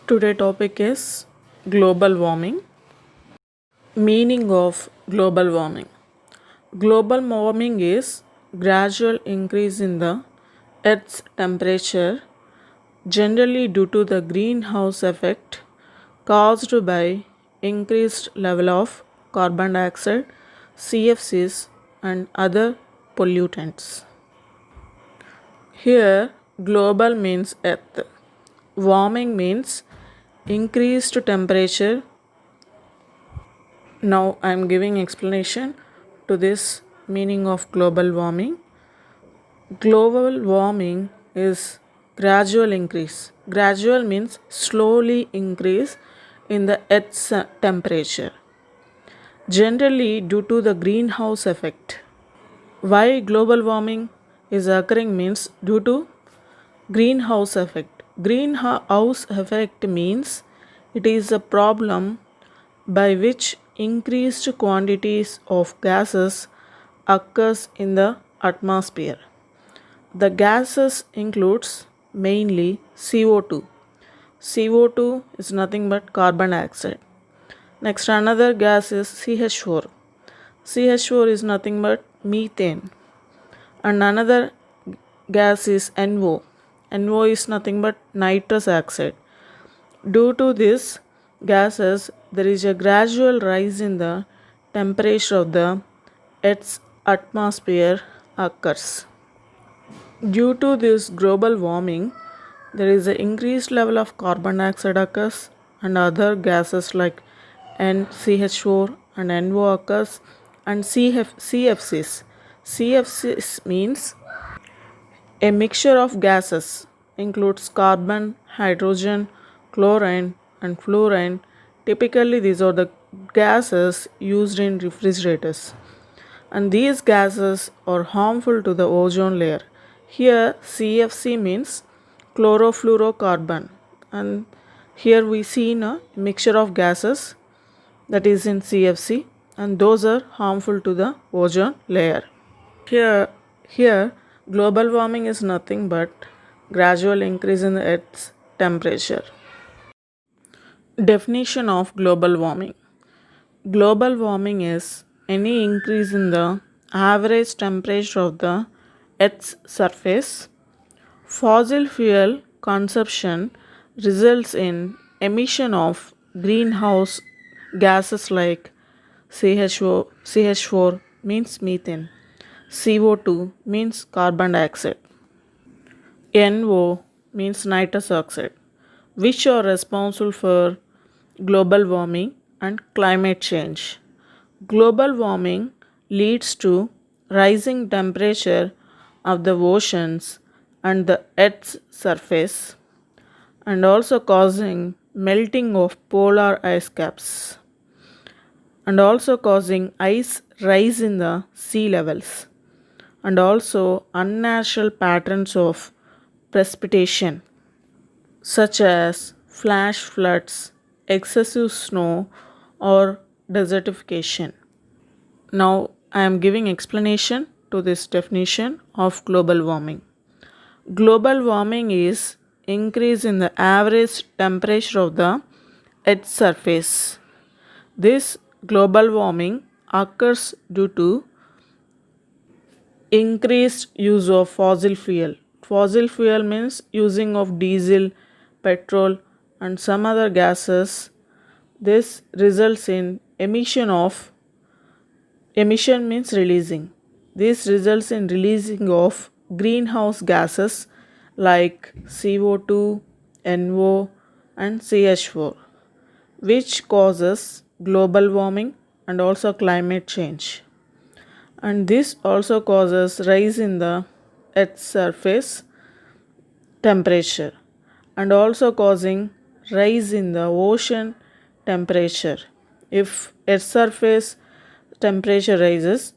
Today topic is global warming. Meaning of global warming. Global warming is gradual increase in the earth's temperature generally due to the greenhouse effect caused by increased level of carbon dioxide, CFCs and other pollutants. Here global means earth. Warming means increased temperature. Now I am giving explanation to this meaning of global warming. Global warming is gradual increase. Gradual means slowly increase in the earth's temperature. Generally due to the greenhouse effect. Why global warming is occurring means due to greenhouse effect. Greenhouse effect means it is a problem by which increased quantities of gases occurs in the atmosphere. The gases includes mainly CO2. CO2 is nothing but carbon dioxide. Next another gas is CH4. CH4 is nothing but methane. And another gas is NO. NO is nothing but nitrous oxide. Due to this gases, there is a gradual rise in the temperature of the Earth's atmosphere occurs. Due to this global warming, there is an increased level of carbon dioxide occurs and other gases like NCH4 and NO occurs and CFCs. CFCs means a mixture of gases includes carbon, hydrogen, chlorine, and fluorine. Typically, these are the gases used in refrigerators, and these gases are harmful to the ozone layer. Here, CFC means chlorofluorocarbon, and here we see a mixture of gases that is in CFC, and those are harmful to the ozone layer. Here, global warming is nothing but gradual increase in the Earth's temperature. Definition of global warming. Global warming is any increase in the average temperature of the Earth's surface. Fossil fuel consumption results in emission of greenhouse gases like CH4 means methane, CO2 means carbon dioxide, NO means nitrous oxide, which are responsible for global warming and climate change. Global warming leads to rising temperature of the oceans and the earth's surface and also causing melting of polar ice caps and also causing ice rise in the sea levels and also unnatural patterns of precipitation such as flash floods, excessive snow or desertification. Now I am giving explanation to this definition of global warming. Global warming is increase in the average temperature of the earth's surface. This global warming occurs due to increased use of fossil fuel. Fossil fuel means using of diesel, petrol and some other gases. This results in emission means releasing. This results in releasing of greenhouse gases like CO2, NO and CH4, which causes global warming and also climate change. And this also causes rise in the earth's surface temperature and also causing rise in the ocean temperature. If earth's surface temperature rises,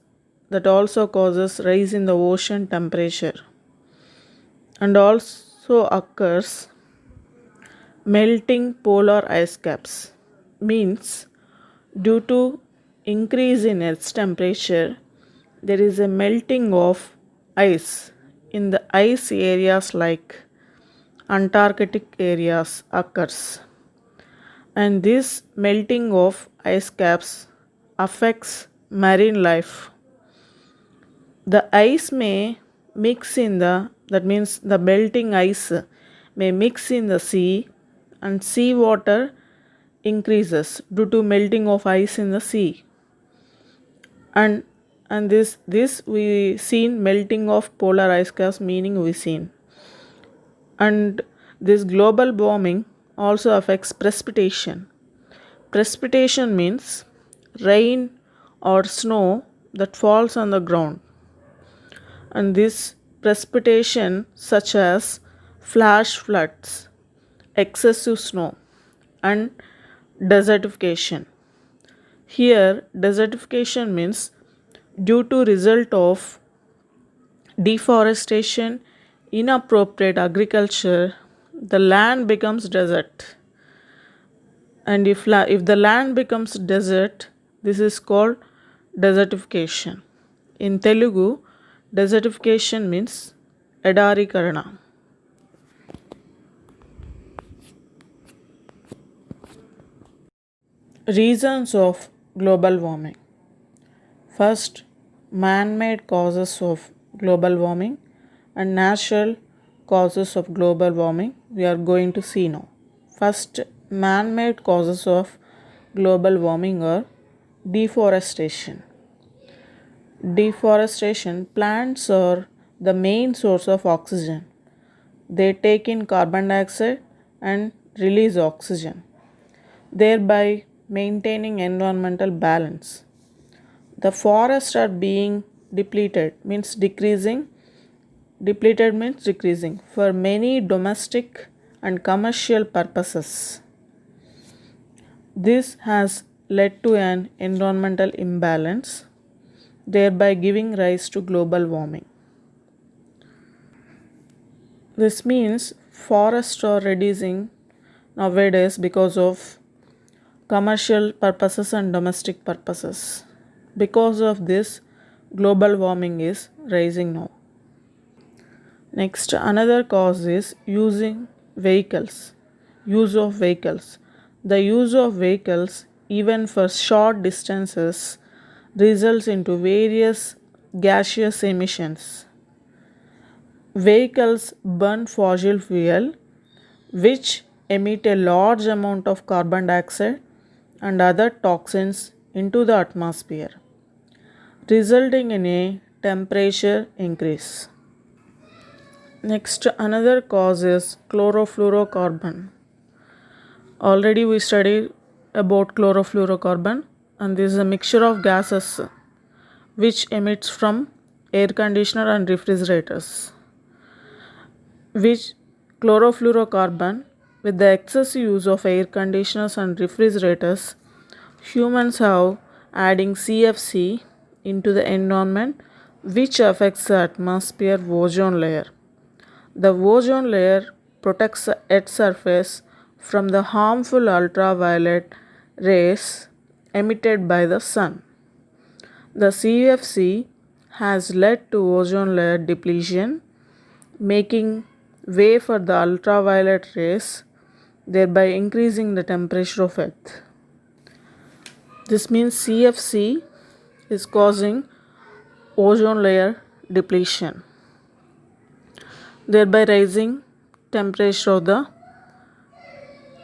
that also causes rise in the ocean temperature and also occurs melting polar ice caps means due to increase in earth's temperature there is a melting of ice in the ice areas like Antarctic areas occurs. and this melting of ice caps affects marine life. The ice may mix in the, that means the melting ice may mix in the sea, and seawater increases due to melting of ice in the sea. And this we seen melting of polar ice caps, meaning we seen. And this global warming also affects precipitation. Precipitation means rain or snow that falls on the ground, and this precipitation such as flash floods, excessive snow, and desertification. Here desertification means due to result of deforestation, inappropriate agriculture, the land becomes desert. And if the land becomes desert, this is called desertification. In Telugu, desertification means edarikaranam. Reasons of global warming. First, man-made causes of global warming and natural causes of global warming we are going to see now. First, man-made causes of global warming are deforestation. Deforestation, plants are the main source of oxygen. They take in carbon dioxide and release oxygen, thereby maintaining environmental balance. The forests are being depleted, means decreasing. Depleted means decreasing for many domestic and commercial purposes. This has led to an environmental imbalance, thereby giving rise to global warming. This means forests are reducing nowadays because of commercial purposes and domestic purposes. Because of this, global warming is rising now. Next, another cause is use of vehicles. The use of vehicles, even for short distances, results into various gaseous emissions. Vehicles burn fossil fuel, which emit a large amount of carbon dioxide and other toxins into the atmosphere, resulting in a temperature increase. Next, another cause is chlorofluorocarbon. Already we studied about chlorofluorocarbon, and this is a mixture of gases which emits from air conditioner and refrigerators. Which chlorofluorocarbon, with the excessive use of air conditioners and refrigerators, humans have adding CFC into the environment, which affects the atmosphere ozone layer. The ozone layer protects the Earth's surface from the harmful ultraviolet rays emitted by the sun. The CFC has led to ozone layer depletion, making way for the ultraviolet rays, thereby increasing the temperature of Earth. This means CFC is causing ozone layer depletion, thereby rising temperature of the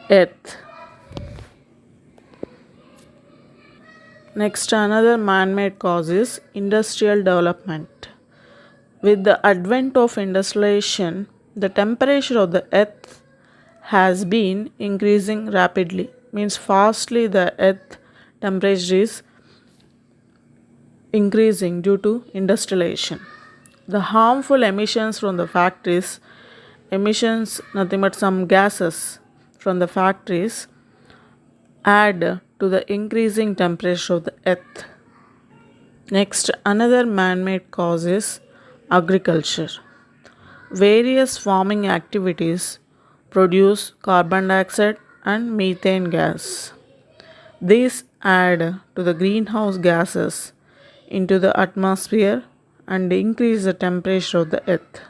Earth. Next, another man-made cause is industrial development. With the advent of industrialization, the temperature of the Earth has been increasing rapidly. Means fastly the Earth temperature is increasing due to industrialization. The harmful emissions from the factories, emissions nothing but some gases from the factories, add to the increasing temperature of the Earth. Next, another man-made cause is agriculture. Various farming activities produce carbon dioxide and methane gas. These add to the greenhouse gases into the atmosphere and increase the temperature of the Earth.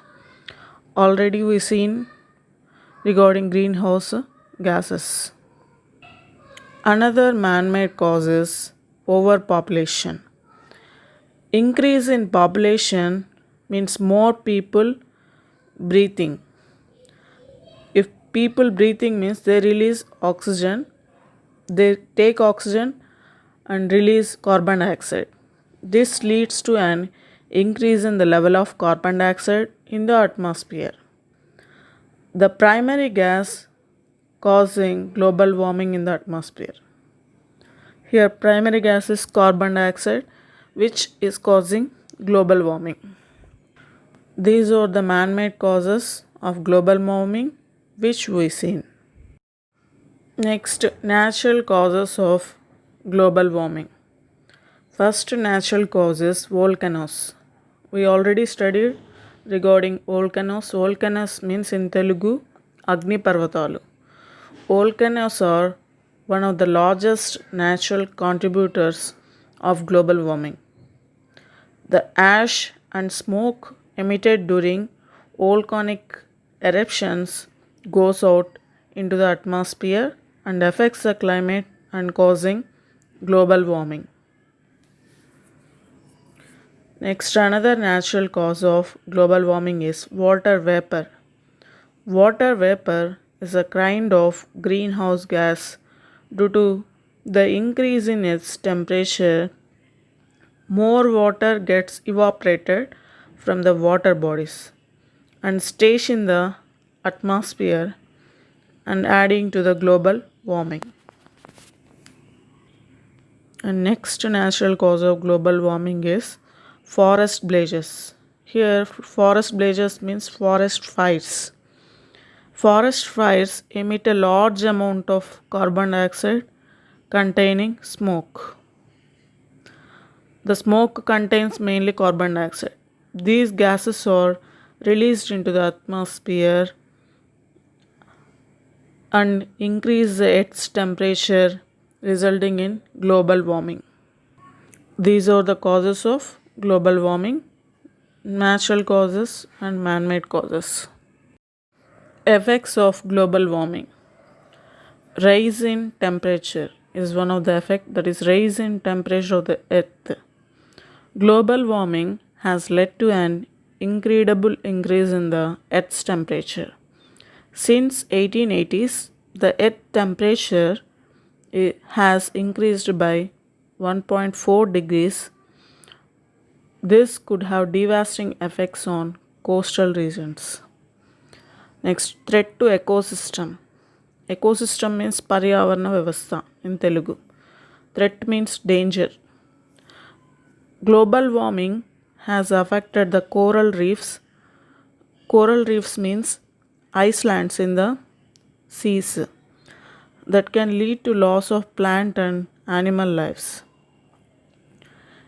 Already we seen regarding greenhouse gases. Another man-made cause is overpopulation. Increase in population means more people breathing. If people breathing means they release oxygen, they take oxygen and release carbon dioxide. This leads to an increase in the level of carbon dioxide in the atmosphere. The primary gas causing global warming in the atmosphere. Here, primary gas is carbon dioxide, which is causing global warming. These are the man made causes of global warming which we seen. Next, natural causes of global warming. First, natural causes volcanoes. We already studied regarding volcanoes. Volcanoes means in Telugu Agni Parvatalu. Volcanoes are one of the largest natural contributors of global warming. The ash and smoke emitted during volcanic eruptions goes out into the atmosphere and affects the climate and causing global warming. Next, another natural cause of global warming is water vapor. Water vapor is a kind of greenhouse gas due to the increase in its temperature. More water gets evaporated from the water bodies and stays in the atmosphere and adding to the global warming. And next natural cause of global warming is forest blazes. Here, forest blazes means forest fires. Forest fires emit a large amount of carbon dioxide containing smoke. The smoke contains mainly carbon dioxide. These gases are released into the atmosphere and increase its temperature, resulting in global warming. These are the causes of global warming: natural causes and man made causes. Effects of global warming. Rise in temperature is one of the effects, that is rise in temperature of the earth. Global warming has led to an incredible increase in the earth's temperature. Since 1880s, the earth temperature has increased by 1.4 degrees. This could have devastating effects on coastal regions. Next, threat to ecosystem. Ecosystem means Paryavarana Vyavastha in Telugu. Threat means danger. Global warming has affected the coral reefs. Coral reefs means islands in the seas that can lead to loss of plant and animal lives.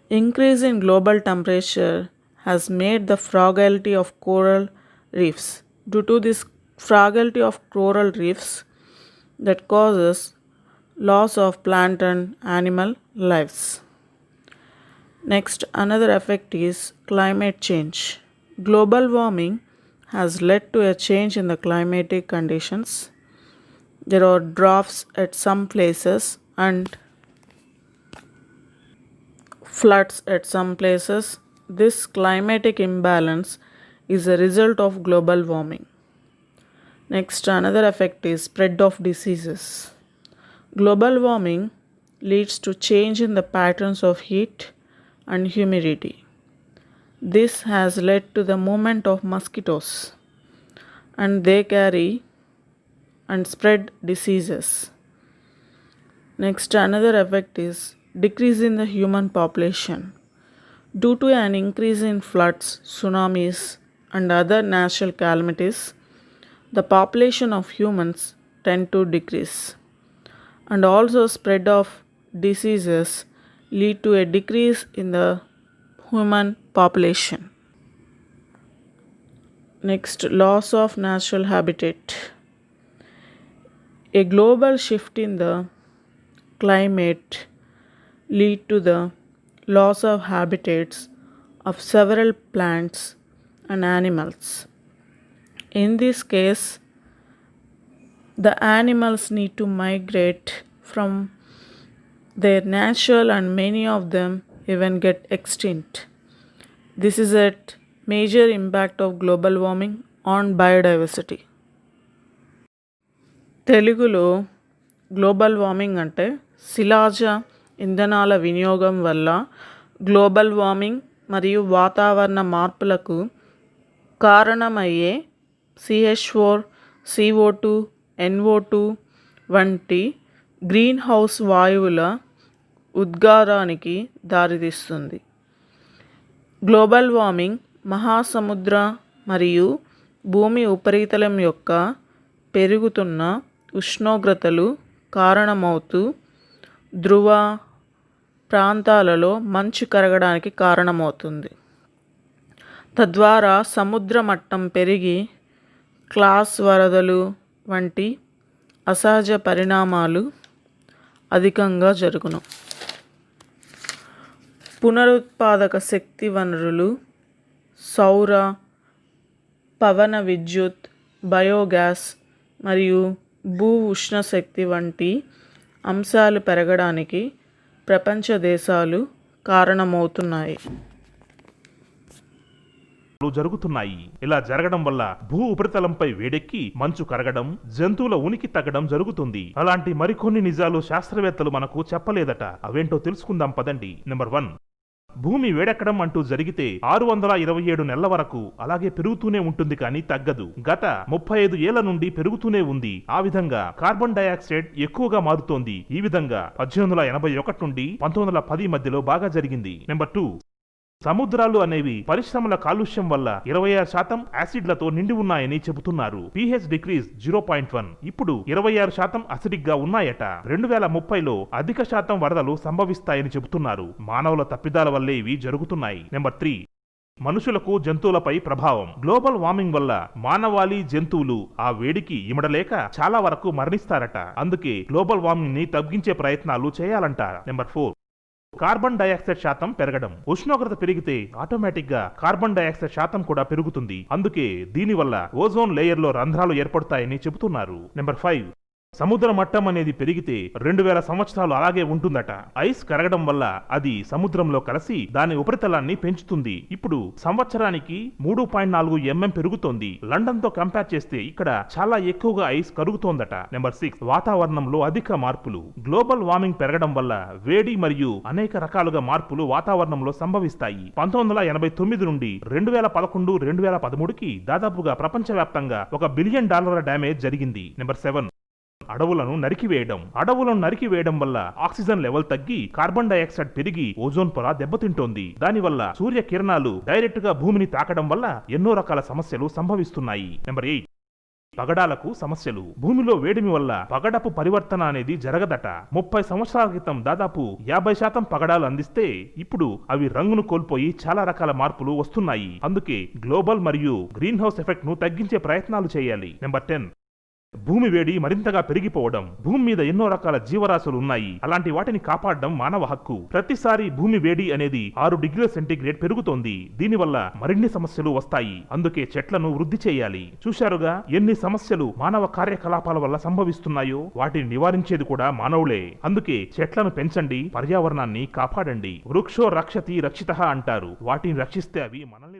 Increase in global temperature has made the fragility of coral reefs. Due to this fragility of coral reefs, that causes loss of plant and animal lives. Next, another effect is climate change. Global warming has led to a change in the climatic conditions. There are droughts at some places and floods at some places. This climatic imbalance is a result of global warming. Next, another effect is spread of diseases. Global warming leads to change in the patterns of heat and humidity. This has led to the movement of mosquitoes and they carry and spread diseases. Next, another effect is decrease in the human population. Due to an increase in floods, tsunamis, and other natural calamities, the population of humans tend to decrease. And also spread of diseases lead to a decrease in the human population. Next, loss of natural habitat. A global shift in the climate lead to the loss of habitats of several plants and animals. In this case, the animals need to migrate from their natural and many of them even get extinct. This is a major impact of global warming on biodiversity. తెలుగులో global warming అంటే శిలాజ ఇంధనాల వినియోగం వల్ల global warming మరియు వాతావరణ మార్పులకు కారణమయ్యే CH4, CO2, NO2 వంటి గ్రీన్ హౌస్ వాయువుల ఉద్గారానికి దారితీస్తుంది. గ్లోబల్ వార్మింగ్ మహాసముద్ర మరియు భూమి ఉపరితలం యొక్క పెరుగుతున్న ఉష్ణోగ్రతలు కారణమవుతూ ధ్రువ ప్రాంతాలలో మంచు కరగడానికి కారణమవుతుంది. తద్వారా సముద్ర మట్టం పెరిగి క్లాస్ వరదలు వంటి అసహజ పరిణామాలు అధికంగా జరుగును. పునరుత్పాదక శక్తి వనరులు, సౌర, పవన విద్యుత్, బయోగ్యాస్ మరియు భూ ఉష్ణ శక్తి వంటి అంశాలు పెరగడానికి ప్రపంచ దేశాలు కారణమవుతున్నాయి. జరుగుతున్నాయి. ఇలా జరగడం వల్ల భూ ఉపరితలంపై వేడెక్కి మంచు కరగడం, జంతువుల ఉనికి తగ్గడం జరుగుతుంది. అలాంటి మరికొన్ని నిజాలు శాస్త్రవేత్తలు మనకు చెప్పలేదట. అవేంటో తెలుసుకుందాం పదండి. నెంబర్ 1, భూమి వేడెక్కడం అంటూ జరిగితే 627 నెలల వరకు అలాగే పెరుగుతూనే ఉంటుంది కానీ తగ్గదు. గత 35 ఏళ్ల నుండి పెరుగుతూనే ఉంది. ఆ విధంగా కార్బన్ డయాక్సైడ్ ఎక్కువగా మారుతోంది. ఈ విధంగా 1881 నుండి 1910 మధ్యలో బాగా జరిగింది. నెంబర్ 2, సముద్రాలు అనేవి పరిశ్రమల కాలుష్యం వల్ల 26% యాసిడ్లతో నిండి ఉన్నాయని చెబుతున్నారు. pH decrease 0.1. ఇప్పుడు 26% అసిడిక్ గా ఉన్నాయట. 2030లో అధిక శాతం వరదలు సంభవిస్తాయని చెబుతున్నారు. మానవుల తప్పిదాల వల్లే ఇవి జరుగుతున్నాయి. నెంబర్ 3, మనుషులకు జంతువులపై ప్రభావం. గ్లోబల్ వార్మింగ్ వల్ల మానవాళి, జంతువులు ఆ వేడికి ఇమడలేక చాలా వరకు మరణిస్తారట. అందుకే గ్లోబల్ వార్మింగ్ ని తగ్గించే ప్రయత్నాలు చేయాలంట. నెంబర్ 4, కార్బన్ డయాక్సైడ్ శాతం పెరగడం. ఉష్ణోగ్రత పెరిగితే ఆటోమేటిక్ గా కార్బన్ డయాక్సైడ్ శాతం కూడా పెరుగుతుంది. అందుకే దీనివల్ల ఓజోన్ లేయర్ లో రంధ్రాలు ఏర్పడతాయని చెబుతున్నారు. నెంబర్ 5, సముద్ర మట్టం అనేది పెరిగితే 2000 సంవత్సరాలు అలాగే ఉంటుందట. ఐస్ కరగడం వల్ల అది సముద్రంలో కలిసి దాని ఉపరితలాన్ని పెంచుతుంది. ఇప్పుడు సంవత్సరానికి 3.4 mm పెరుగుతోంది. లండన్ తో కంపేర్ చేస్తే ఇక్కడ చాలా ఎక్కువగా ఐస్ కరుగుతోందట. నెంబర్ 6, వాతావరణంలో అధిక మార్పులు. గ్లోబల్ వార్మింగ్ పెరగడం వల్ల వేడి మరియు అనేక రకాలుగా మార్పులు వాతావరణంలో సంభవిస్తాయి. 1989 నుండి 2011, 2013కి దాదాపుగా ప్రపంచవ్యాప్తంగా $1 బిలియన్ డ్యామేజ్ జరిగింది. నెంబర్ 7, అడవులను నరికివేయడం వల్ల ఆక్సిజన్ లెవెల్ తగ్గి కార్బన్ డయాక్సైడ్ పెరిగి ఓజోన్ పొర దెబ్బతింటోంది. దానివల్ల సూర్య కిరణాలు డైరెక్ట్ గా భూమిని తాకడం వల్ల ఎన్నో రకాల సమస్యలు సంభవిస్తున్నాయి. నెంబర్ 8, పగడాలకు సమస్యలు. భూమిలో వేడిమి వల్ల పగడపు పరివర్తన అనేది జరగదట. 30 సంవత్సరాల క్రితం దాదాపు 50% పగడాలు అందిస్తే ఇప్పుడు అవి రంగును కోల్పోయి చాలా రకాల మార్పులు వస్తున్నాయి. అందుకే గ్లోబల్ మరియు గ్రీన్ హౌస్ ఎఫెక్ట్ ను తగ్గించే ప్రయత్నాలు చేయాలి. నెంబర్ 10, భూమి వేడి మరింతగా పెరిగిపోవడం. భూమి మీద ఎన్నో రకాల జీవరాశులు ఉన్నాయి. అలాంటి వాటిని కాపాడడం మానవ హక్కు. ప్రతిసారి భూమి వేడి అనేది 6 డిగ్రీల సెంటీగ్రేడ్ పెరుగుతోంది. దీనివల్ల మరిన్ని సమస్యలు వస్తాయి. అందుకే చెట్లను వృద్ధి చేయాలి. చూశారుగా ఎన్ని సమస్యలు మానవ కార్యకలాపాల వల్ల సంభవిస్తున్నాయో. వాటిని నివారించేది కూడా మానవులే. అందుకే చెట్లను పెంచండి, పర్యావరణాన్ని కాపాడండి. వృక్షో రక్షతి రక్షితః అంటారు. వాటిని రక్షిస్తే అవి మనల్ని